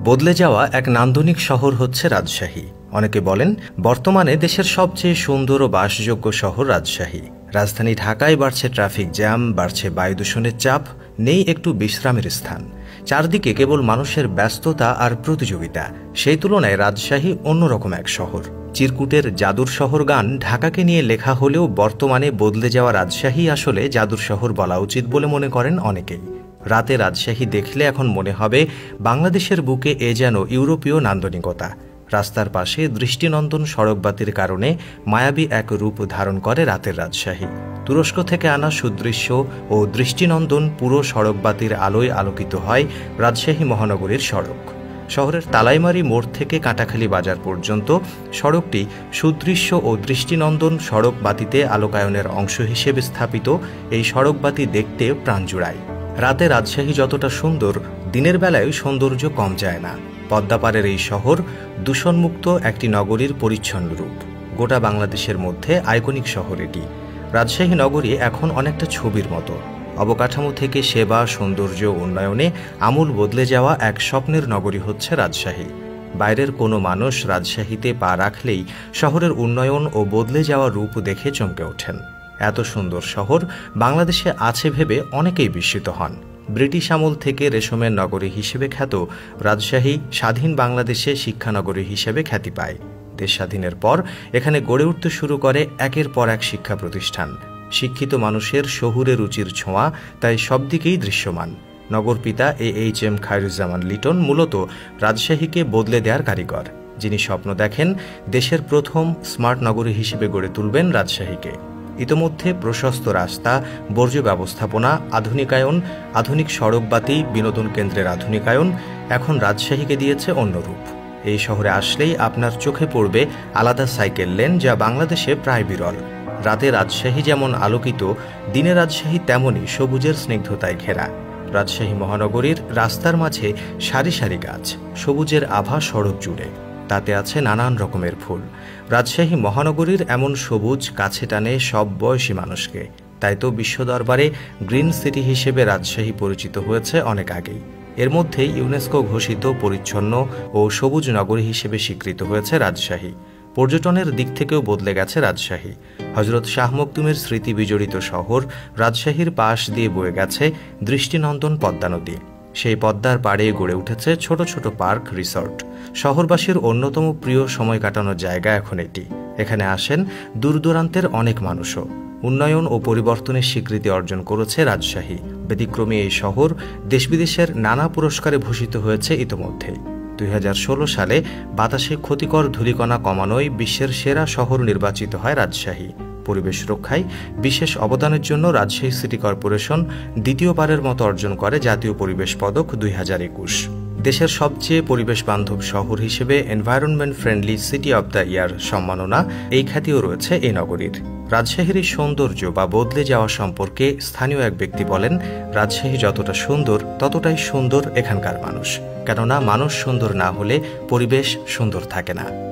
বদলে যাওয়া এক নান্দনিক শহর হচ্ছে রাজশাহী। অনেকে বলেন বর্তমানে দেশের সবচেয়ে সুন্দর ও বাসযোগ্য শহর রাজশাহী। রাজধানী ঢাকায় বাড়ছে ট্রাফিক জ্যাম, বাড়ছে বায়ু দূষণের চাপ, নেই একটু বিশ্রামের স্থান। চারদিকে কেবল মানুষের ব্যস্ততা আর প্রতিযোগিতা। সেই তুলনায় রাজশাহী অন্যরকম এক শহর। চিরকুটের জাদুর শহর গান ঢাকাকে নিয়ে লেখা হলেও বর্তমানে বদলে যাওয়া রাজশাহী আসলে জাদুর শহর বলা উচিত বলে মনে করেন অনেকেই। রাতে রাজশাহী দেখলে এখন মনে হবে বাংলাদেশের বুকে এ যেন ইউরোপীয় নান্দনিকতা। রাস্তার পাশে দৃষ্টিনন্দন সড়কবাতির কারণে মায়াবী এক রূপ ধারণ করে রাতের রাজশাহী। তুরস্ক থেকে আনা সুদৃশ্য ও দৃষ্টিনন্দন পুরো সড়কবাতির আলোয় আলোকিত হয় রাজশাহী মহানগরীর সড়ক। শহরের তালাইমারি মোড় থেকে কাটাখালী বাজার পর্যন্ত সড়কটি সুদৃশ্য ও দৃষ্টিনন্দন সড়কবাতিতে আলোকায়নের অংশ হিসেবে স্থাপিত। এই সড়কবাতি দেখতে প্রাণ জুড়ায়। রাতে রাজশাহী যতটা সুন্দর, দিনের বেলায় সৌন্দর্য কম যায় না। পদ্মাপাড়ের এই শহর দূষণমুক্ত একটি নগরীর পরিচ্ছন্ন রূপ। গোটা বাংলাদেশের মধ্যে আইকনিক শহর এটি। রাজশাহী নগরী এখন অনেকটা ছবির মতো। অবকাঠামো থেকে সেবা, সৌন্দর্য, উন্নয়নে আমূল বদলে যাওয়া এক স্বপ্নের নগরী হচ্ছে রাজশাহী। বাইরের কোনো মানুষ রাজশাহীতে পা রাখলেই শহরের উন্নয়ন ও বদলে যাওয়া রূপ দেখে চমকে ওঠেন। এত সুন্দর শহর বাংলাদেশে আছে ভেবে অনেকেই বিস্মিত হন। ব্রিটিশ আমল থেকে রেশমের নগরী হিসেবে খ্যাত রাজশাহী স্বাধীন বাংলাদেশে শিক্ষানগরী হিসেবে খ্যাতি পায়। দেশ স্বাধীনের পর এখানে গড়ে উঠতে শুরু করে একের পর এক শিক্ষা প্রতিষ্ঠান। শিক্ষিত মানুষের শহুরে রুচির ছোঁয়া তাই সব দিকেই দৃশ্যমান। নগরপিতা AHM খায়রুজ্জামান লিটন মূলত রাজশাহীকে বদলে দেওয়ার কারিগর, যিনি স্বপ্ন দেখেন দেশের প্রথম স্মার্ট নগরী হিসেবে গড়ে তুলবেন রাজশাহীকে। ইতোমধ্যে প্রশস্ত রাস্তা, বর্জ্য ব্যবস্থাপনা, আধুনিকায়ন, আধুনিক সড়কবাতি, বিনোদন কেন্দ্রের আধুনিকায়ন এখন রাজশাহীকে দিয়েছে অন্য রূপ। এই শহরে আসলেই আপনার চোখে পড়বে আলাদা সাইকেল লেন, যা বাংলাদেশে প্রায় বিরল। রাতে রাজশাহী যেমন আলোকিত, দিনে রাজশাহী তেমনই সবুজের স্নিগ্ধতায় ঘেরা। রাজশাহী মহানগরীর রাস্তার মাঝে সারি সারি গাছ, সবুজের আভা সড়ক জুড়ে, তাতে আছে নানান রকমের ফুল। রাজশাহী মহানগরীর এমন সবুজ কাছে টানে সব বয়সী মানুষকে। তাই তো বিশ্ব দরবারে গ্রিন সিটি হিসেবে রাজশাহী পরিচিত হয়েছে অনেক আগেই। এর মধ্যেই ইউনেস্কো ঘোষিত পরিচ্ছন্ন ও সবুজ নগরী হিসেবে স্বীকৃত হয়েছে রাজশাহী। পর্যটনের দিক থেকেও বদলে গেছে রাজশাহী। হযরত শাহ মখদুমের স্মৃতি বিজড়িত শহর রাজশাহীর পাশ দিয়ে বয়ে গেছে দৃষ্টিনন্দন পদ্মা নদী। সেই পদ্মার পাড়ে গড়ে উঠেছে ছোট ছোট পার্ক, রিসর্ট। শহরবাসীর অন্যতম প্রিয় সময় কাটানোর জায়গা এখন এটি। এখানে আসেন দূর দূরান্তের অনেক মানুষও। উন্নয়ন ও পরিবর্তনের স্বীকৃতি অর্জন করেছে রাজশাহী। ব্যতিক্রমী এই শহর দেশ বিদেশের নানা পুরস্কারে ভূষিত হয়েছে ইতোমধ্যেই। 2016 সালে বাতাসে ক্ষতিকর ধূলিকণা কমানোয় বিশ্বের সেরা শহর নির্বাচিত হয় রাজশাহী। পরিবেশ রক্ষায় বিশেষ অবদানের জন্য রাজশাহী সিটি কর্পোরেশন দ্বিতীয়বারের মতো অর্জন করে জাতীয় পরিবেশ পদক 2021। দেশের সবচেয়ে পরিবেশ বান্ধব শহর হিসেবে environment friendly city of the year সম্মাননা, এই খ্যাতিও রয়েছে এই নগরীর। রাজশাহীর এই সৌন্দর্য বা বদলে যাওয়া সম্পর্কে স্থানীয় এক ব্যক্তি বলেন, রাজশাহী যতটা সুন্দর ততটাই সুন্দর এখানকার মানুষ। কেননা মানুষ সুন্দর না হলে পরিবেশ সুন্দর থাকে না।